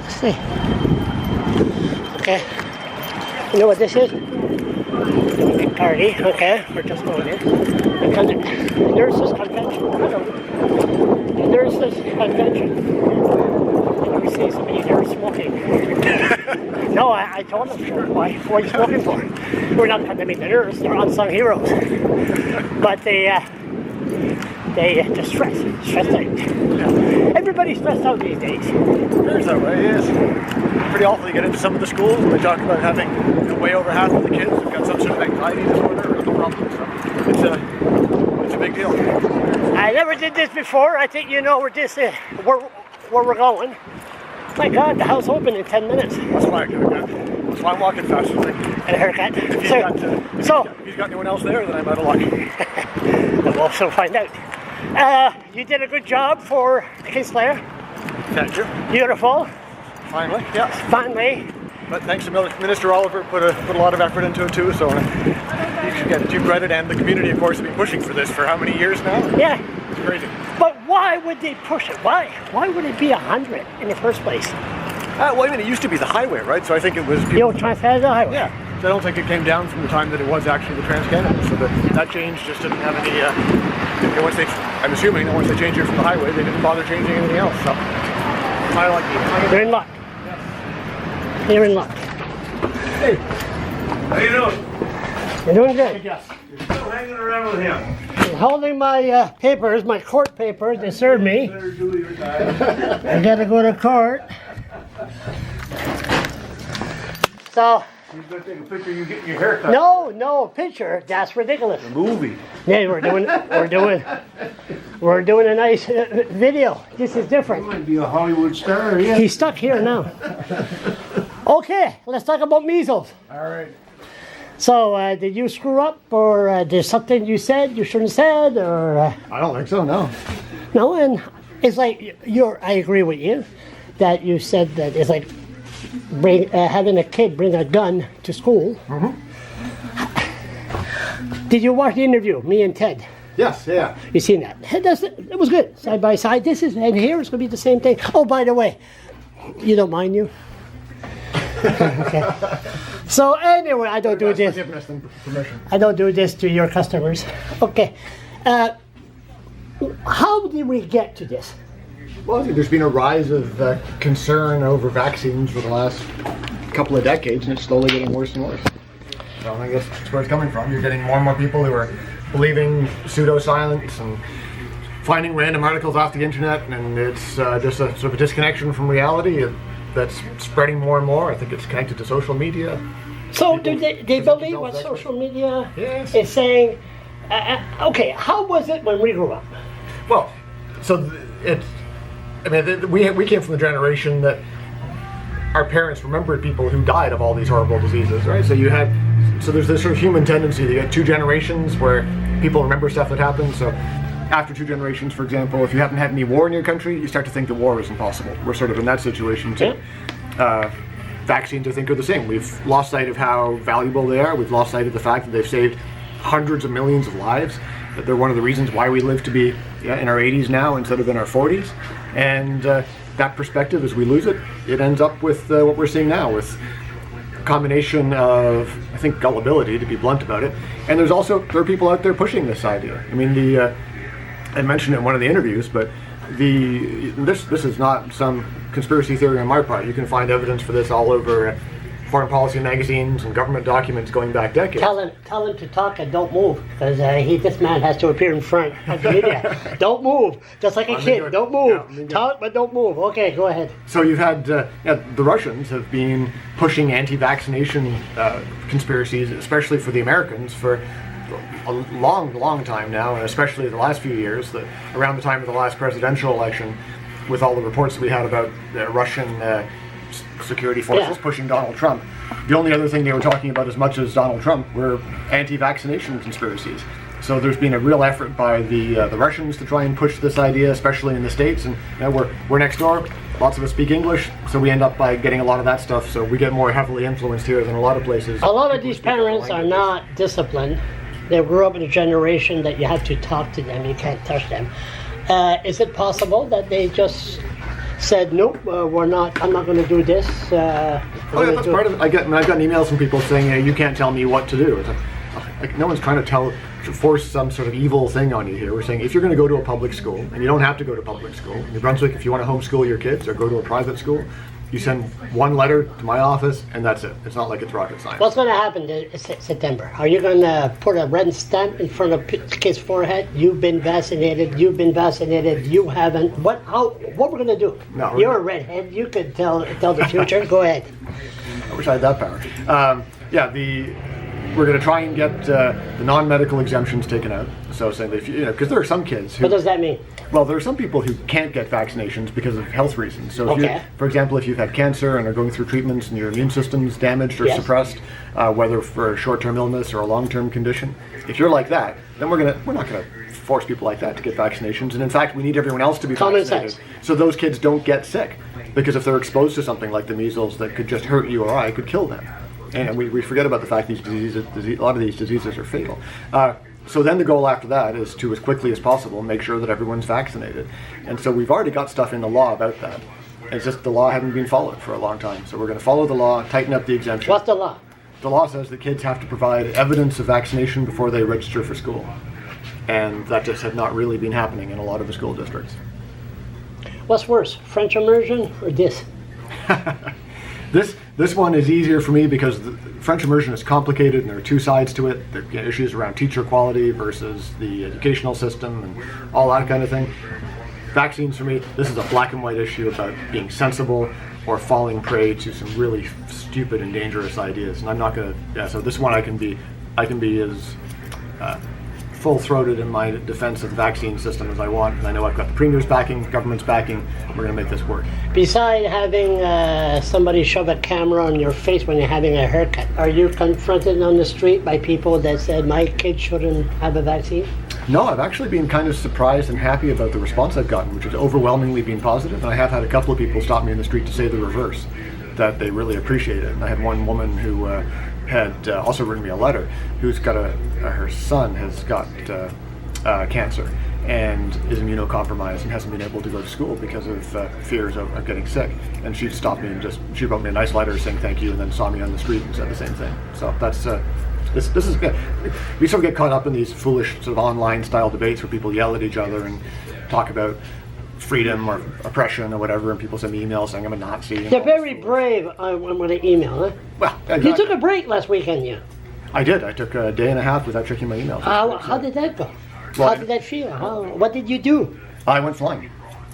Let's see. Okay. You know what this is? Cardy. Okay, we're just going in. The nurses' convention. The nurses' convention. And we see somebody there smoking. No, I told them, sure, why are you smoking for? We're not condemning the nurse, they're unsung heroes. But they just stress out. Yeah. Everybody's stressed out these days. There's that way, yes. Pretty awful. You get into some of the schools and they talk about having way over half of the kids have got some sort of anxiety disorder or other problems. So it's a big deal. I never did this before. I think you know where we're going. My God, the house opened in 10 minutes. That's why I'm walking fast. And a haircut. If he's got anyone else there, then I'm out of luck. We'll also find out. You did a good job for Kingslayer. Thank you. Beautiful. Finally, yeah. Finally. But thanks to Minister Oliver, put a lot of effort into it too. So you should get due credit, and the community, of course, has been pushing for this for how many years now? Yeah. It's crazy. But why would they push it? Why would it be 100 in the first place? Well, I mean, it used to be the highway, right? So I think it was... The old Trans-Canada Highway. Yeah. So I don't think it came down from the time that it was actually the Trans-Canada. So that change just didn't have any... I'm assuming that once they changed it from the highway, they didn't bother changing anything else. So I like it. You're in luck. Yes. You're in luck. Hey. How you doing? You're doing good. Yes. You're still hanging around with him. I'm holding my papers, my court papers. They serve me. I gotta go to court. So. You're going to take a picture of you getting your hair cut. No, picture. That's ridiculous. A movie. Yeah, we're doing a nice video. This is different. You might be a Hollywood star, yeah. He's stuck here now. Okay, let's talk about measles. All right. So, did you screw up, or there's something you said you shouldn't have said, or? I don't think so. No. No, and it's like I agree with you that you said that it's like having a kid bring a gun to school. Mm-hmm. Did you watch the interview, me and Ted? Yes, yeah. You seen that? It was good, side by side. And here it's going to be the same thing. Oh, by the way, you don't mind you? Okay. So anyway, I don't do this. I don't do this to your customers. Okay. How did we get to this? Well, I think there's been a rise of concern over vaccines for the last couple of decades, and it's slowly getting worse and worse. So I guess that's where it's coming from. You're getting more and more people who are believing pseudoscience and finding random articles off the internet, and it's just a sort of a disconnection from reality that's spreading more and more. I think it's connected to social media. So do they believe what social media is saying? Okay, how was it when we grew up? Well, we came from the generation that our parents remembered people who died of all these horrible diseases, right? So there's this sort of human tendency to get two generations where people remember stuff that happened. So after two generations, for example, if you haven't had any war in your country, you start to think the war is impossible. We're sort of in that situation too. Yeah. Vaccines, I think, are the same. We've lost sight of how valuable they are. We've lost sight of the fact that they've saved hundreds of millions of lives. That they're one of the reasons why we live to be in our 80s now instead of in our 40s. And that perspective, as we lose it, it ends up with what we're seeing now, with a combination of, I think, gullibility, to be blunt about it. And there are people out there pushing this idea. I mean, I mentioned it in one of the interviews, but this is not some conspiracy theory on my part. You can find evidence for this all over foreign policy magazines and government documents going back decades. Tell him to talk and don't move, because this man has to appear in front of the media. Don't move, just like a kid. Don't move. Yeah, talk, but don't move. Okay, go ahead. So you've had the Russians have been pushing anti-vaccination conspiracies, especially for the Americans, for a long time now, and especially the last few years. Around the time of the last presidential election, with all the reports that we had about Russian security forces pushing Donald Trump. The only other thing they were talking about as much as Donald Trump were anti-vaccination conspiracies. So there's been a real effort by the Russians to try and push this idea, especially in the States. And we're next door. Lots of us speak English, so we end up by getting a lot of that stuff. So we get more heavily influenced here than a lot of places. A lot of these parents are not disciplined. They grew up in a generation that you have to talk to them. You can't touch them. Is it possible that they just said, nope, we're not. I'm not going to do this. Oh yeah, that's part of it. I've gotten emails from people saying, hey, you can't tell me what to do. It's like no one's trying to force some sort of evil thing on you here. We're saying if you're going to go to a public school, and you don't have to go to public school. In New Brunswick, if you want to homeschool your kids or go to a private school, you send one letter to my office, and that's it. It's not like it's rocket science. What's going to happen in September? Are you going to put a red stamp in front of the kid's forehead? You've been vaccinated. You've been vaccinated. You haven't. What we're going to do? No, you're a redhead. You could tell the future. Go ahead. I wish I had that power. We're going to try and get the non-medical exemptions taken out. So saying that because there are some kids who. What does that mean? Well, there are some people who can't get vaccinations because of health reasons. So, for example, if you've had cancer and are going through treatments and your immune system's damaged or suppressed, whether for a short-term illness or a long-term condition, if you're like that, then we're not going to force people like that to get vaccinations. And in fact, we need everyone else to be vaccinated, so those kids don't get sick. Because if they're exposed to something like the measles that could just hurt you or I, could kill them. And we forget about the fact a lot of these diseases are fatal. So then the goal after that is to, as quickly as possible, make sure that everyone's vaccinated. And so we've already got stuff in the law about that. It's just the law hasn't been followed for a long time. So we're going to follow the law, tighten up the exemption. What's the law? The law says that kids have to provide evidence of vaccination before they register for school. And that just has not really been happening in a lot of the school districts. What's worse, French immersion or this? This one is easier for me because the French immersion is complicated and there are two sides to it. There are issues around teacher quality versus the educational system and all that kind of thing. Vaccines for me, this is a black and white issue about being sensible or falling prey to some really stupid and dangerous ideas. And I'm not going to, so this one I can be as full-throated in my defense of the vaccine system as I want, and I know I've got the Premier's backing, government's backing, we're going to make this work. Besides having somebody shove a camera on your face when you're having a haircut, are you confronted on the street by people that said my kid shouldn't have a vaccine? No, I've actually been kind of surprised and happy about the response I've gotten, which has overwhelmingly been positive, and I have had a couple of people stop me in the street to say the reverse, that they really appreciate it. And I had one woman who had also written me a letter, who's got her son has got cancer and is immunocompromised and hasn't been able to go to school because of fears of getting sick. And she stopped me and she wrote me a nice letter saying thank you, and then saw me on the street and said the same thing. So that's this is good. We sort of get caught up in these foolish sort of online style debates where people yell at each other and talk about freedom or oppression or whatever, and people send me emails saying I'm a Nazi. They're very brave with the email, huh? Well, exactly. You took a break last weekend, you? I did. I took a day and a half without checking my emails. How did that go? Well, how did that feel? What did you do? I went flying.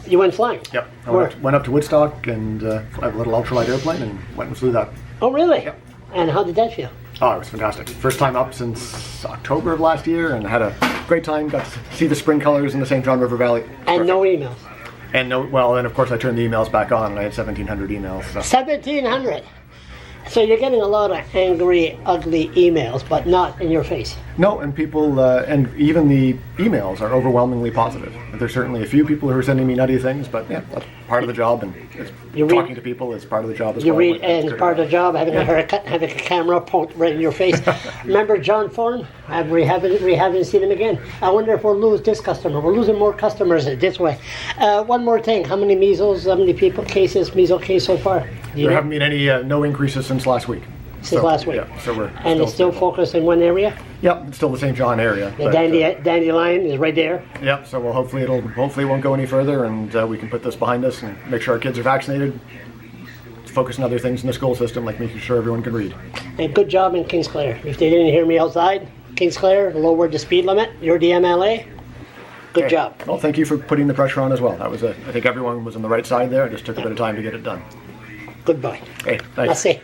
You went flying? Yep. I went up to Woodstock and I have a little ultralight airplane and went and flew that. Oh, really? Yep. And how did that feel? Oh, it was fantastic. First time up since October of last year, and had a great time. Got to see the spring colors in the St. John River Valley. And no emails? And and of course I turned the emails back on, and I had 1,700 emails. So. 1,700? So you're getting a lot of angry, ugly emails, but not in your face. No, and people, and even the emails are overwhelmingly positive. There's certainly a few people who are sending me nutty things, but yeah, that's part of the job, and talking to people is part of the job as well. You read, and it's part of the job, having a haircut, having a camera poked right in your face. Remember John Thorne? We haven't seen him again. I wonder if we'll lose this customer. We're losing more customers this way. One more thing, how many measles case so far? There haven't been any, no increases since last week. Since last week? Yeah, so we're it's still focused in one area? Yep, it's still the St. John area. The dandelion is right there? Yep, so hopefully it won't go any further, and we can put this behind us and make sure our kids are vaccinated, focus on other things in the school system, like making sure everyone can read. And good job in Kingsclair. If they didn't hear me outside, Kingsclair lowered the speed limit. You're the MLA. Good job. Well, thank you for putting the pressure on as well. That was I think everyone was on the right side there. It just took a bit of time to get it done. Goodbye. Hey, thanks. Merci.